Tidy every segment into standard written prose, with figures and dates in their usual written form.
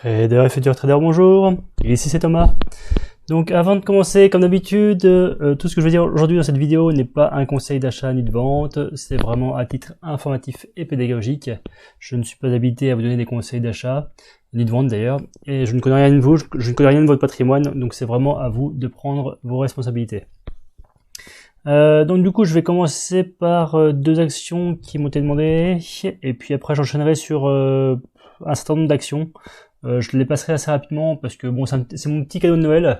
Trader et futur trader, bonjour, ici c'est Thomas. Donc avant de commencer, comme d'habitude, tout ce que je vais dire aujourd'hui dans cette vidéo n'est pas un conseil d'achat ni de vente, c'est vraiment à titre informatif et pédagogique. Je ne suis pas habilité à vous donner des conseils d'achat, ni de vente d'ailleurs, et je ne connais rien de vous, je ne connais rien de votre patrimoine, donc c'est vraiment à vous de prendre vos responsabilités. Donc du coup je vais commencer par deux actions qui m'ont été demandées, et puis après j'enchaînerai sur un certain nombre d'actions. Je les passerai assez rapidement parce que bon, c'est mon petit cadeau de Noël.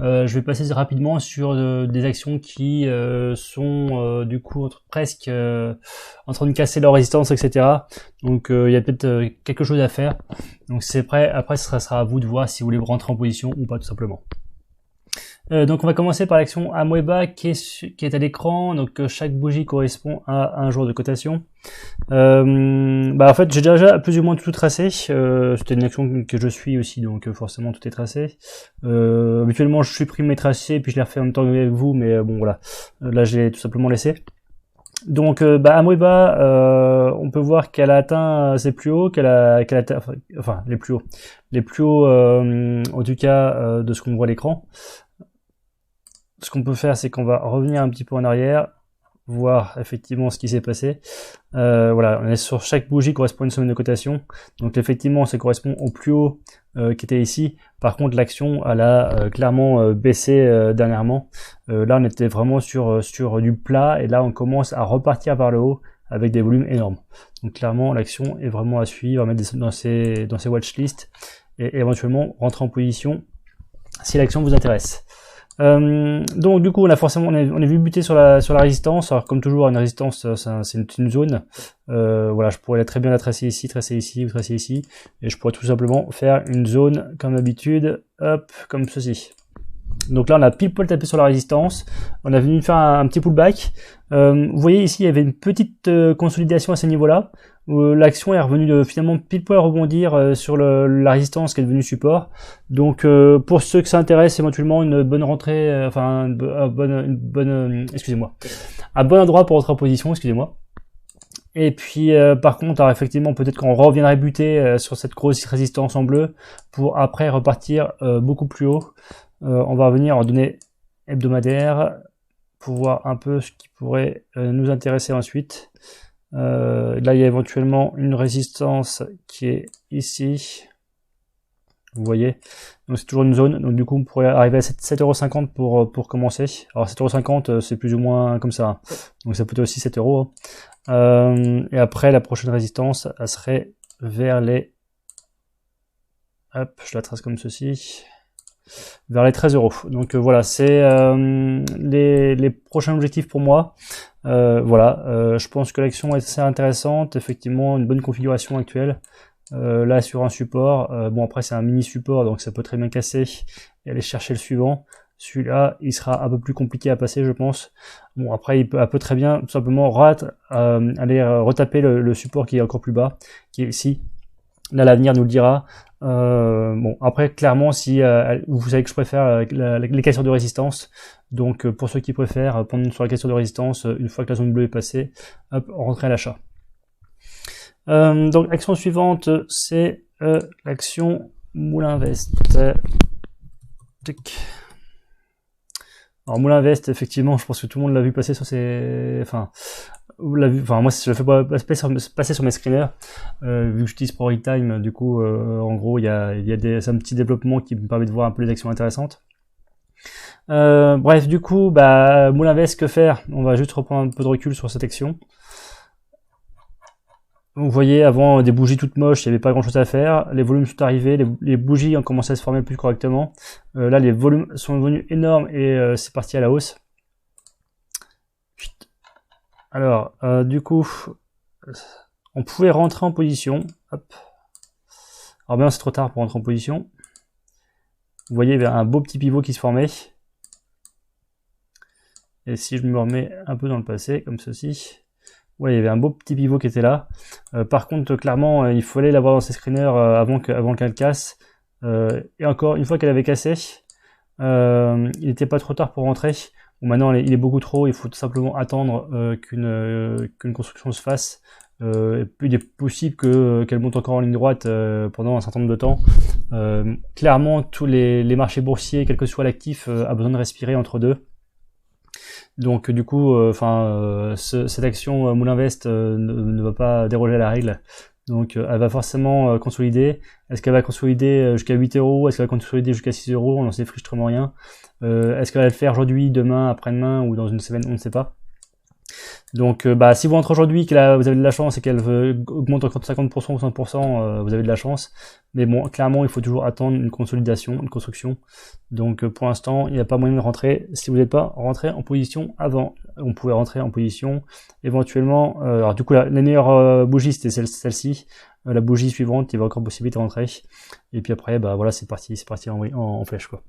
Je vais passer rapidement sur des actions qui sont du coup presque en train de casser leur résistance, etc. Donc il y a peut-être quelque chose à faire. Donc c'est prêt. Après, ce sera à vous de voir si vous voulez rentrer en position ou pas, tout simplement. Donc on va commencer par l'action Amoeba qui est à l'écran. Donc chaque bougie correspond à un jour de cotation. En fait j'ai déjà plus ou moins tout tracé. C'était une action que je suis aussi, donc forcément tout est tracé. Habituellement je supprime mes tracés puis je les refais en même temps avec vous, mais bon voilà, là j'ai tout simplement laissé. Donc Amoeba, on peut voir qu'elle a atteint ses plus hauts, qu'elle a atteint, enfin les plus hauts en tout cas de ce qu'on voit à l'écran. Ce qu'on peut faire, c'est qu'on va revenir un petit peu en arrière, voir effectivement ce qui s'est passé. Voilà, on est sur chaque bougie correspond à une semaine de cotation. Donc effectivement, ça correspond au plus haut qui était ici. Par contre, l'action, elle a clairement baissé dernièrement. Là, on était vraiment sur du plat, et là, on commence à repartir vers le haut avec des volumes énormes. Donc clairement, l'action est vraiment à suivre, à mettre dans ses watchlists et éventuellement rentrer en position si l'action vous intéresse. Donc du coup on est vu buter sur la résistance. Alors comme toujours, une résistance c'est une zone. Voilà, je pourrais très bien la tracer ici, tracer ici ou tracer ici, et je pourrais tout simplement faire une zone comme d'habitude, hop, comme ceci. Donc là on a pile poil tapé sur la résistance, on a venu faire un petit pullback. Vous voyez ici il y avait une petite consolidation à ce niveau là, où l'action est revenue de finalement pile poil rebondir sur la résistance qui est devenue support. Donc pour ceux que ça intéresse, éventuellement une bonne rentrée, excusez-moi, un bon endroit pour rentrer en position, excusez-moi. Et puis par contre, alors effectivement, peut-être qu'on reviendrait buter sur cette grosse résistance en bleu pour après repartir beaucoup plus haut. On va revenir en données hebdomadaires pour voir un peu ce qui pourrait nous intéresser ensuite. Là, il y a éventuellement une résistance qui est ici. Vous voyez, donc c'est toujours une zone. Donc du coup, on pourrait arriver à 7,50 € pour commencer. Alors 7,50 €, c'est plus ou moins comme ça. Donc ça peut être aussi 7 €. Et après, la prochaine résistance, elle serait vers les... Hop, je la trace comme ceci. Vers les 13 €. Donc voilà, c'est les prochains objectifs pour moi. Voilà, je pense que l'action est assez intéressante. Effectivement, une bonne configuration actuelle. Là sur un support, bon après c'est un mini support, donc ça peut très bien casser et aller chercher le suivant. Celui-là, il sera un peu plus compliqué à passer, je pense. Bon après, elle peut très bien tout simplement aller retaper le support qui est encore plus bas, qui est ici. Là, l'avenir nous le dira. Bon, après, clairement, si vous savez que je préfère les cassures de résistance, donc pour ceux qui préfèrent prendre sur la cassure de résistance, une fois que la zone bleue est passée, hop, rentrer à l'achat. Donc, l'action suivante, c'est l'action Moulinvest. Alors, Moulinvest, effectivement, je pense que tout le monde l'a vu passer sur ses... Enfin, moi je le fais passer sur mes screeners, vu que j'utilise ProRealTime. Du coup en gros il y a un petit développement qui me permet de voir un peu les actions intéressantes. Bref, du coup Moulinvest, que faire? On va juste reprendre un peu de recul sur cette action. Vous voyez, avant des bougies toutes moches, il n'y avait pas grand chose à faire. Les volumes sont arrivés, les bougies ont commencé à se former plus correctement. Là les volumes sont devenus énormes et c'est parti à la hausse. Alors, du coup, on pouvait rentrer en position. Hop. Alors bien, c'est trop tard pour rentrer en position. Vous voyez, il y avait un beau petit pivot qui se formait. Et si je me remets un peu dans le passé, comme ceci, ouais, il y avait un beau petit pivot qui était là. Par contre, clairement, il fallait l'avoir dans ses screeners avant qu'elle casse. Et encore, une fois qu'elle avait cassé, il n'était pas trop tard pour rentrer. Bon, maintenant il est beaucoup trop, il faut tout simplement attendre qu'une construction se fasse. Il est possible qu'elle monte encore en ligne droite pendant un certain nombre de temps. Clairement, tous les marchés boursiers, quel que soit l'actif, a besoin de respirer entre deux. Donc du coup, cette action Moulinvest ne va pas déroger à la règle. Donc elle va forcément consolider. Est-ce qu'elle va consolider jusqu'à 8 euros? Est-ce qu'elle va consolider jusqu'à 6 euros? On n'en sait strictement rien. Est-ce qu'elle va le faire aujourd'hui, demain, après-demain ou dans une semaine? On ne sait pas. Donc si vous rentrez aujourd'hui, que vous avez de la chance et qu'elle augmente encore de 50% ou 100%, vous avez de la chance. Mais bon, clairement, il faut toujours attendre une consolidation, une construction. Donc pour l'instant, il n'y a pas moyen de rentrer si vous n'êtes pas rentré en position avant. On pouvait rentrer en position éventuellement. Alors du coup, la meilleure bougie, c'était celle-ci. La bougie suivante, il y avait encore possibilité de rentrer. Et puis après, voilà, c'est parti en flèche, quoi.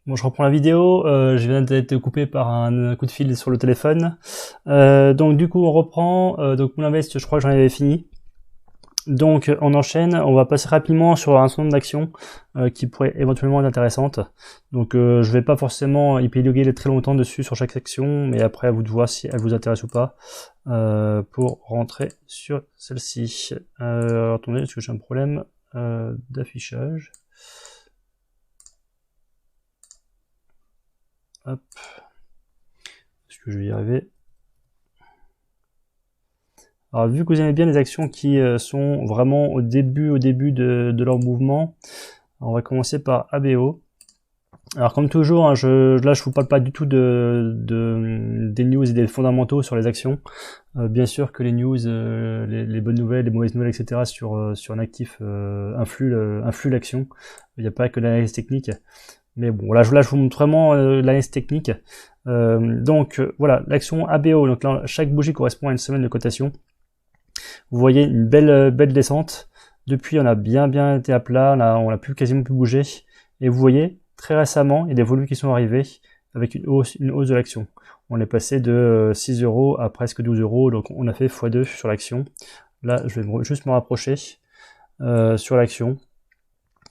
Bon, je reprends la vidéo, je viens d'être coupé par un coup de fil sur le téléphone. Donc du coup on reprend, donc Moulinvest, je crois que j'en avais fini. Donc on enchaîne, on va passer rapidement sur un certain nombre d'actions qui pourraient éventuellement être intéressantes. Donc je vais pas forcément épiloguer très longtemps dessus sur chaque section, mais après à vous de voir si elle vous intéresse ou pas pour rentrer sur celle-ci. Attendez, parce que j'ai un problème d'affichage. Hop. Est-ce que je vais y arriver? Alors vu que vous aimez bien les actions qui sont vraiment au début de leur mouvement, on va commencer par ABO. Alors comme toujours, hein, là je vous parle pas du tout des news et des fondamentaux sur les actions. Bien sûr que les news, les bonnes nouvelles, les mauvaises nouvelles, etc. sur un actif influent l'action. Il n'y a pas que l'analyse technique. Mais bon, là je vous montre vraiment l'analyse technique. Donc voilà, l'action ABO. Donc là, chaque bougie correspond à une semaine de cotation. Vous voyez une belle descente. Depuis, on a bien été à plat, on a quasiment plus bougé. Et vous voyez, très récemment, il y a des volumes qui sont arrivés avec une hausse de l'action. On est passé de 6 euros à presque 12 euros, donc on a fait x2 sur l'action. Là, je vais juste me rapprocher sur l'action.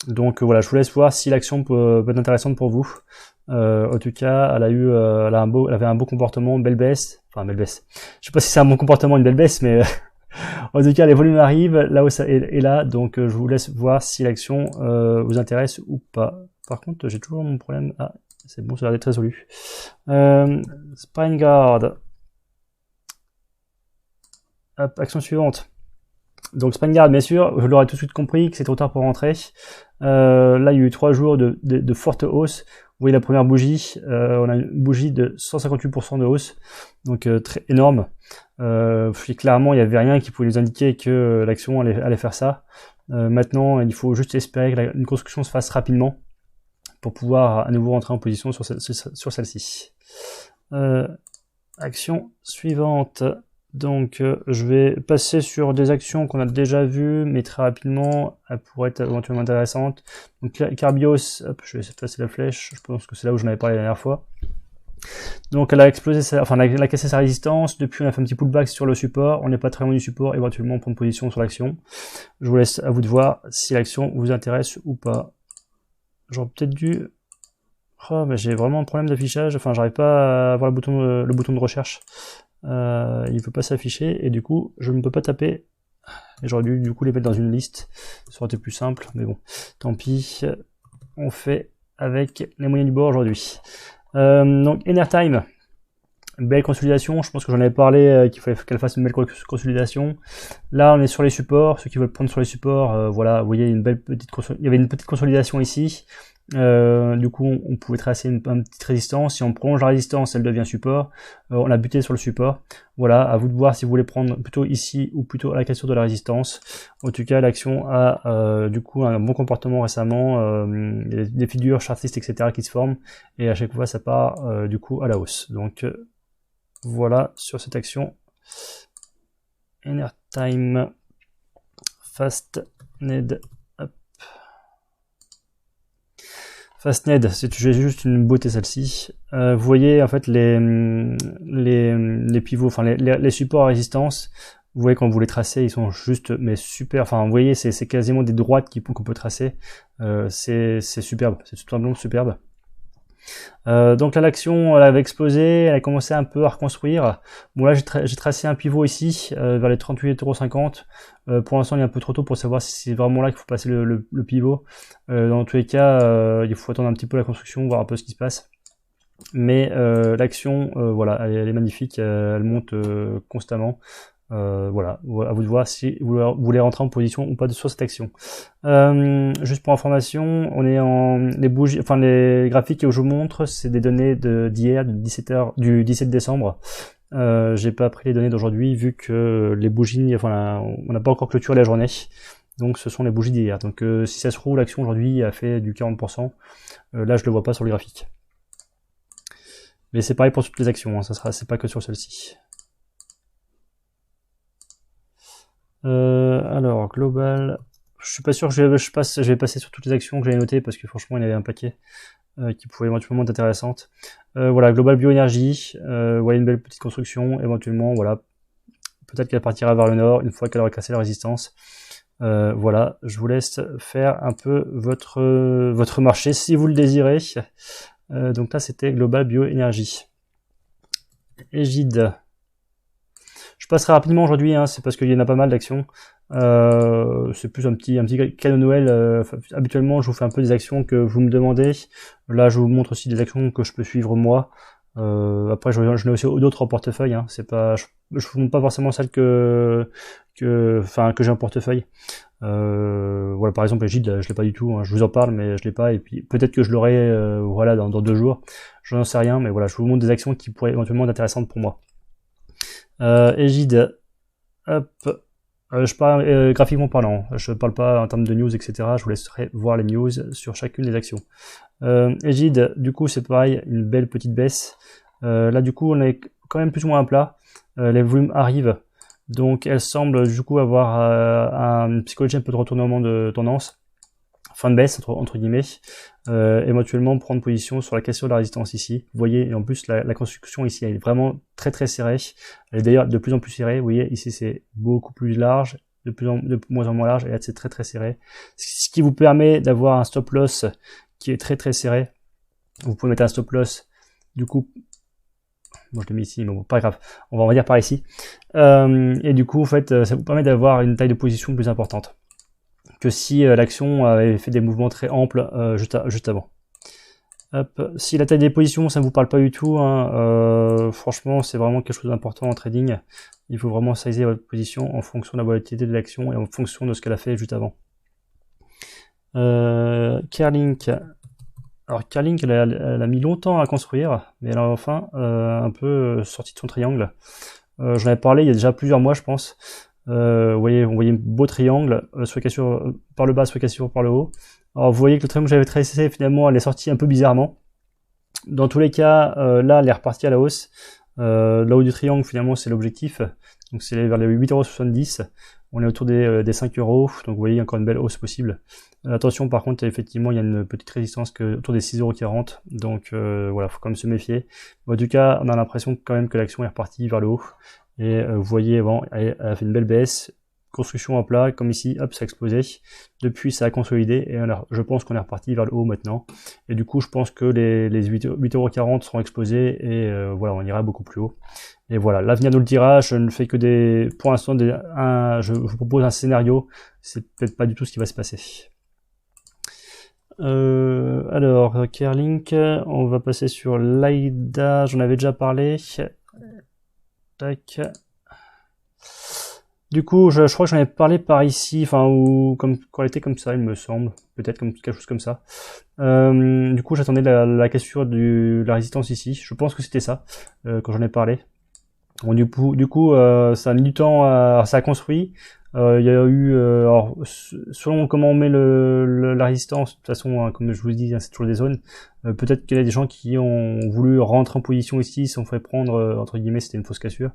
Donc voilà, je vous laisse voir si l'action peut être intéressante pour vous. En tout cas, elle avait un beau comportement, belle baisse. Enfin, belle baisse. Je sais pas si c'est un bon comportement, une belle baisse, mais en tout cas, les volumes arrivent, là où ça est là. Donc je vous laisse voir si l'action vous intéresse ou pas. Par contre, j'ai toujours mon problème. Ah, c'est bon, ça a l'air d'être résolu. Spanguard. Hop, action suivante. Donc Spanguard, bien sûr, je l'aurais tout de suite compris que c'est trop tard pour rentrer. Là, il y a eu 3 jours de forte hausse. Vous voyez la première bougie, on a une bougie de 158% de hausse, donc très énorme. Clairement, il n'y avait rien qui pouvait nous indiquer que l'action allait faire ça. Maintenant, il faut juste espérer que une construction se fasse rapidement pour pouvoir à nouveau rentrer en position sur celle-ci. Action suivante. Donc je vais passer sur des actions qu'on a déjà vues, mais très rapidement, elles pourraient être éventuellement intéressantes. Donc Carbios, hop, je vais essayer de passer la flèche, je pense que c'est là où j'en avais parlé la dernière fois. Donc elle a explosé, elle a cassé sa résistance, depuis on a fait un petit pullback sur le support, on n'est pas très loin du support, éventuellement on prend position sur l'action. Je vous laisse à vous de voir si l'action vous intéresse ou pas. J'aurais peut-être dû... Oh, mais j'ai vraiment un problème d'affichage, enfin j'arrive pas à avoir le bouton de recherche. Il ne peut pas s'afficher et du coup je ne peux pas taper et j'aurais dû du coup les mettre dans une liste, ça aurait été plus simple, mais bon tant pis, on fait avec les moyens du bord aujourd'hui. Donc Enertime, belle consolidation, je pense que j'en avais parlé qu'il fallait qu'elle fasse une belle consolidation. Là on est sur les supports, ceux qui veulent prendre sur les supports, voilà, vous voyez il y avait une petite consolidation ici. Du coup on pouvait tracer une petite résistance, si on prolonge la résistance elle devient support, on a buté sur le support. Voilà, à vous de voir si vous voulez prendre plutôt ici ou plutôt à la cassure de la résistance. En tout cas l'action a du coup un bon comportement récemment, il y a des figures chartistes etc qui se forment et à chaque fois ça part du coup à la hausse. Donc voilà sur cette action. Enertime Fastned. Fastned, c'est juste une beauté celle-ci. Vous voyez en fait les pivots, enfin les supports à résistance. Vous voyez quand vous les tracez, ils sont juste mais super. Enfin vous voyez c'est quasiment des droites qu'on peut tracer. C'est superbe, c'est tout simplement superbe. Donc là, l'action, elle avait explosé, elle a commencé un peu à reconstruire. Bon là, j'ai tracé un pivot ici, vers les 38,50 €. Pour l'instant, il est un peu trop tôt pour savoir si c'est vraiment là qu'il faut passer le pivot. Dans tous les cas, il faut attendre un petit peu la construction, voir un peu ce qui se passe. Mais l'action, voilà, elle est magnifique, elle monte constamment. Voilà, à vous de voir si vous voulez rentrer en position ou pas sur cette action. Juste pour information, on est en les bougies, enfin les graphiques que je vous montre, c'est des données d'hier, du 17 décembre. J'ai pas pris les données d'aujourd'hui vu que les bougies, enfin on n'a pas encore clôturé la journée. Donc ce sont les bougies d'hier. Donc si ça se trouve, l'action aujourd'hui a fait du 40%. Là je le vois pas sur le graphique. Mais c'est pareil pour toutes les actions, hein, c'est pas que sur celle-ci. Alors, global, je suis pas sûr que je vais passer sur toutes les actions que j'avais notées parce que franchement, il y avait un paquet qui pouvaient éventuellement être intéressantes. Voilà, global bioénergie, voilà une belle petite construction, éventuellement, voilà, peut-être qu'elle partira vers le nord une fois qu'elle aura cassé la résistance. Voilà, je vous laisse faire un peu votre marché si vous le désirez. Donc là, c'était global bioénergie. Égide. Je passerai rapidement aujourd'hui, hein, c'est parce qu'il y en a pas mal d'actions. C'est plus un petit cadeau Noël. Habituellement, je vous fais un peu des actions que vous me demandez. Là, je vous montre aussi des actions que je peux suivre moi. Après, je n'ai aussi d'autres en portefeuille. Hein. C'est pas, je vous montre pas forcément celles que j'ai en portefeuille. Voilà, par exemple, Egide, je l'ai pas du tout. Hein. Je vous en parle, mais je l'ai pas. Et puis peut-être que je l'aurai, voilà, dans 2 jours. Je n'en sais rien, mais voilà, je vous montre des actions qui pourraient éventuellement être intéressantes pour moi. Égide, hop, je parle graphiquement parlant, je parle pas en termes de news, etc. Je vous laisserai voir les news sur chacune des actions. Égide, du coup, c'est pareil, une belle petite baisse. Là, du coup, on est quand même plus ou moins à plat. Les volumes arrivent, donc elle semble du coup avoir une psychologie un peu de retournement de tendance. Fin de baisse entre guillemets, éventuellement prendre position sur la question de la résistance ici. Vous voyez, et en plus la construction ici elle est vraiment très serrée. Elle est d'ailleurs de plus en plus serrée. Vous voyez, ici c'est beaucoup plus large, de moins en moins large, et là c'est très serré. Ce qui vous permet d'avoir un stop loss qui est très serré. Vous pouvez mettre un stop loss, du coup, bon je l'ai mis ici, mais bon, pas grave, on va dire par ici. Et du coup, en fait, ça vous permet d'avoir une taille de position plus importante que si l'action avait fait des mouvements très amples juste avant. Hop. Si la taille des positions ça ne vous parle pas du tout, hein, franchement c'est vraiment quelque chose d'important en trading. Il faut vraiment sizer votre position en fonction de la volatilité de l'action et en fonction de ce qu'elle a fait juste avant. Kerlink. Alors Kerlink elle a mis longtemps à construire, mais elle a enfin un peu sorti de son triangle. J'en avais parlé il y a déjà plusieurs mois je pense. Vous voyez un beau triangle, soit cassure par le bas, soit cassure par le haut. Alors vous voyez que le triangle que j'avais tracé finalement elle est sortie un peu bizarrement. Dans tous les cas, là elle est repartie à la hausse. Le haut du triangle finalement c'est l'objectif. Donc c'est vers les 8,70 €. On est autour des 5 €. Donc vous voyez encore une belle hausse possible. Attention par contre effectivement il y a une petite résistance autour des 6,40 €. Donc voilà, faut quand même se méfier. En tout cas on a l'impression quand même que l'action est repartie vers le haut. Et vous voyez, bon, elle a fait une belle baisse, construction à plat, comme ici, hop, ça a explosé. Depuis, ça a consolidé, et je pense qu'on est reparti vers le haut maintenant. Et du coup, je pense que les 8,40 € seront explosés, et voilà, on ira beaucoup plus haut. Et voilà, l'avenir nous le dira, je ne fais que pour l'instant, je vous propose un scénario, c'est peut-être pas du tout ce qui va se passer. Alors, Kerlink, on va passer sur l'AIDA, j'en avais déjà parlé. Tac. Du coup, je crois que j'en ai parlé par ici, enfin, ou comme quand elle était comme ça, il me semble, peut-être comme quelque chose comme ça. Du coup, j'attendais la cassure de la résistance ici. Je pense que c'était ça quand j'en ai parlé. Bon, du coup, ça a mis du temps, ça a construit. Il y a eu, alors, selon comment on met la résistance, de toute façon, hein, comme je vous dis, hein, c'est toujours des zones. Peut-être qu'il y a des gens qui ont voulu rentrer en position ici, se sont fait prendre, entre guillemets, c'était une fausse cassure.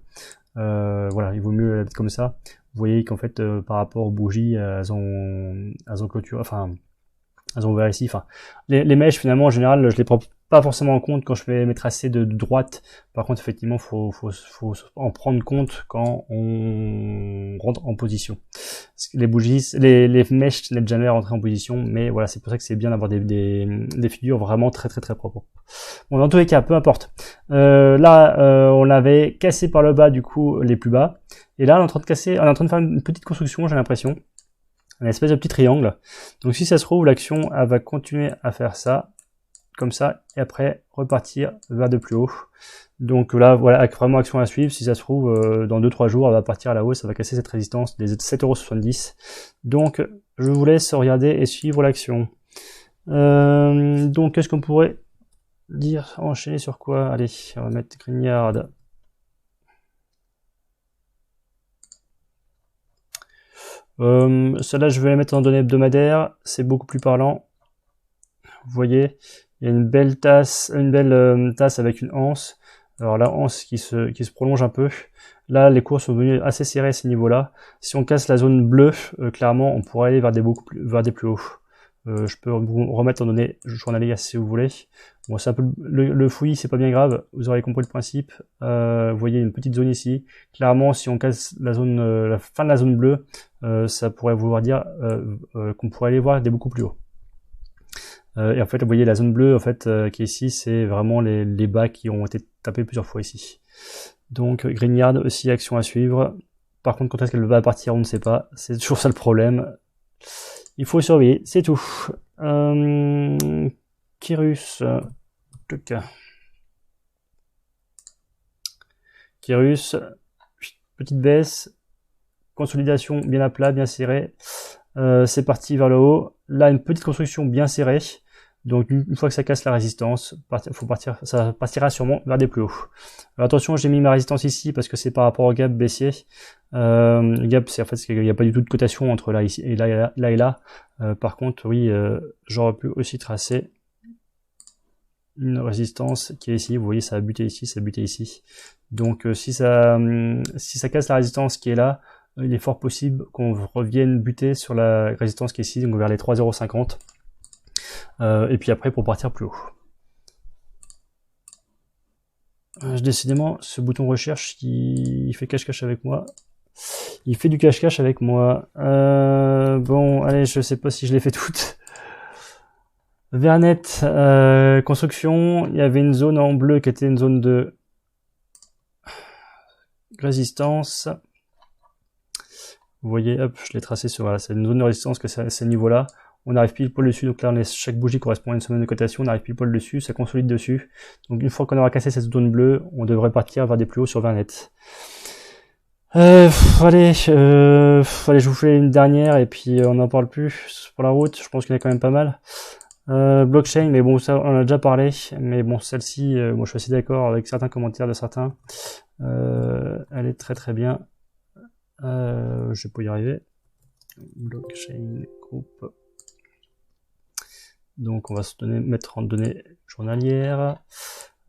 Voilà, il vaut mieux être comme ça. Vous voyez qu'en fait, par rapport aux bougies, elles ont clôturé, enfin, elles ont ouvert ici. Enfin, les mèches, finalement, en général, je les prends pas forcément en compte quand je fais mes tracés de droite. Par contre, effectivement, faut en prendre compte quand on rentre en position. Les bougies, les mèches n'aident jamais à rentrer en position, mais voilà, c'est pour ça que c'est bien d'avoir des figures vraiment très propres. Bon, dans tous les cas, peu importe. Là, on avait cassé par le bas, du coup, les plus bas. Et là, on est en train de faire une petite construction, j'ai l'impression. Une espèce de petit triangle. Donc, si ça se trouve, l'action, elle va continuer à faire ça. Comme ça, et après repartir vers de plus haut. Donc là, voilà, vraiment action à suivre. Si ça se trouve, dans 2-3 jours, elle va partir à la hausse, ça va casser cette résistance des 7,70 €. Donc, je vous laisse regarder et suivre l'action. Donc, qu'est-ce qu'on pourrait dire, enchaîner sur quoi? Allez, on va mettre Grignard. Celle-là, je vais la mettre en données hebdomadaires. C'est beaucoup plus parlant. Vous voyez, il y a une belle tasse avec une anse. Alors la anse qui se prolonge un peu. Là, les cours sont devenus assez serrés à ce niveau-là. Si on casse la zone bleue, clairement, on pourrait aller vers des plus hauts. Je peux vous remettre en données journalières si vous voulez. Bon, c'est un peu le fouillis, c'est pas bien grave. Vous aurez compris le principe. Vous voyez une petite zone ici. Clairement, si on casse la fin de la zone bleue, ça pourrait vouloir dire qu'on pourrait aller voir des beaucoup plus hauts. Et en fait, vous voyez la zone bleue en fait qui est ici, c'est vraiment les bas qui ont été tapés plusieurs fois ici. Donc Grignard aussi, action à suivre. Par contre, quand est-ce qu'elle va partir, on ne sait pas. C'est toujours ça le problème. Il faut surveiller, c'est tout. Kyrus. Kyrus, petite baisse. Consolidation bien à plat, bien serré. C'est parti vers le haut. Là, une petite construction bien serrée. Donc une fois que ça casse la résistance, ça partira sûrement vers des plus hauts. Alors, attention, j'ai mis ma résistance ici parce que c'est par rapport au gap baissier. Le gap, c'est en fait qu'il n'y a pas du tout de cotation entre là et là. Par contre, oui, j'aurais pu aussi tracer une résistance qui est ici. Vous voyez, ça a buté ici, ça a buté ici. Donc si ça casse la résistance qui est là, il est fort possible qu'on revienne buter sur la résistance qui est ici, donc vers les 3,50 €. Et puis après pour partir plus haut. Décidément, ce bouton recherche qui fait cache-cache avec moi. Il fait du cache-cache avec moi. Bon, allez, je sais pas si je l'ai fait toutes. Vernet, construction, il y avait une zone en bleu qui était une zone de résistance. Vous voyez, hop, je l'ai tracé sur, voilà, c'est une zone de résistance que c'est à ce niveau-là. On arrive pile poil dessus, donc là chaque bougie correspond à une semaine de cotation, on arrive pile poil dessus, ça consolide dessus. Donc une fois qu'on aura cassé cette zone bleue, on devrait partir vers des plus hauts sur Vernet. Allez, je vous fais une dernière et puis on n'en parle plus pour la route, je pense qu'il y en a quand même pas mal. Blockchain, mais bon, ça on en a déjà parlé, mais bon, celle-ci, moi je suis assez d'accord avec certains commentaires de certains. Elle est très bien. Je peux y arriver. Blockchain group. Donc on va se mettre en données journalières.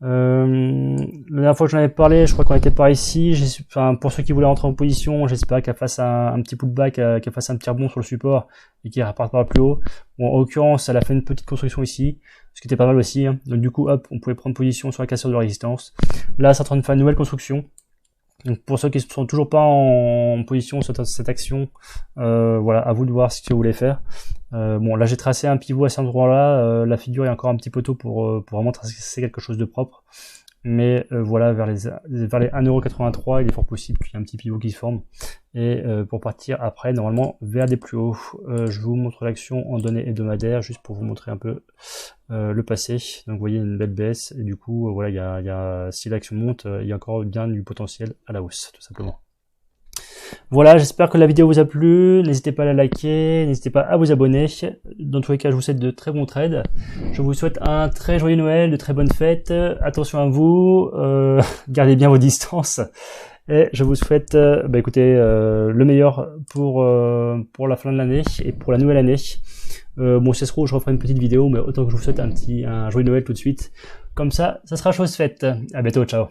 La dernière fois que j'en avais parlé, je crois qu'on était par ici. Enfin, pour ceux qui voulaient rentrer en position, j'espère qu'elle fasse un petit pullback, qu'elle fasse un petit rebond sur le support et qu'elle reparte par plus haut. Bon, en l'occurrence, elle a fait une petite construction ici, ce qui était pas mal aussi. Hein. Donc du coup, hop, on pouvait prendre position sur la cassure de résistance. Là, c'est en train de faire une nouvelle construction. Donc pour ceux qui ne sont toujours pas en position sur cette action, voilà, à vous de voir ce que vous voulez faire. Bon, là j'ai tracé un pivot à cet endroit-là, la figure est encore un petit peu tôt pour vraiment tracer quelque chose de propre. Mais voilà, vers les 1,83 €, il est fort possible qu'il y ait un petit pivot qui se forme. Et pour partir après, normalement, vers des plus hauts. Je vous montre l'action en données hebdomadaires, juste pour vous montrer un peu le passé. Donc vous voyez une belle baisse, et du coup, voilà, si l'action monte, il y a encore bien du potentiel à la hausse, tout simplement. Voilà, j'espère que la vidéo vous a plu, n'hésitez pas à la liker, n'hésitez pas à vous abonner. Dans tous les cas, je vous souhaite de très bons trades. Je vous souhaite un très joyeux Noël, de très bonnes fêtes. Attention à vous, gardez bien vos distances. Et je vous souhaite écoutez, le meilleur pour la fin de l'année et pour la nouvelle année. Bon, si ça se trouve, je referai une petite vidéo, mais autant que je vous souhaite un joyeux Noël tout de suite. Comme ça sera chose faite. À bientôt, ciao.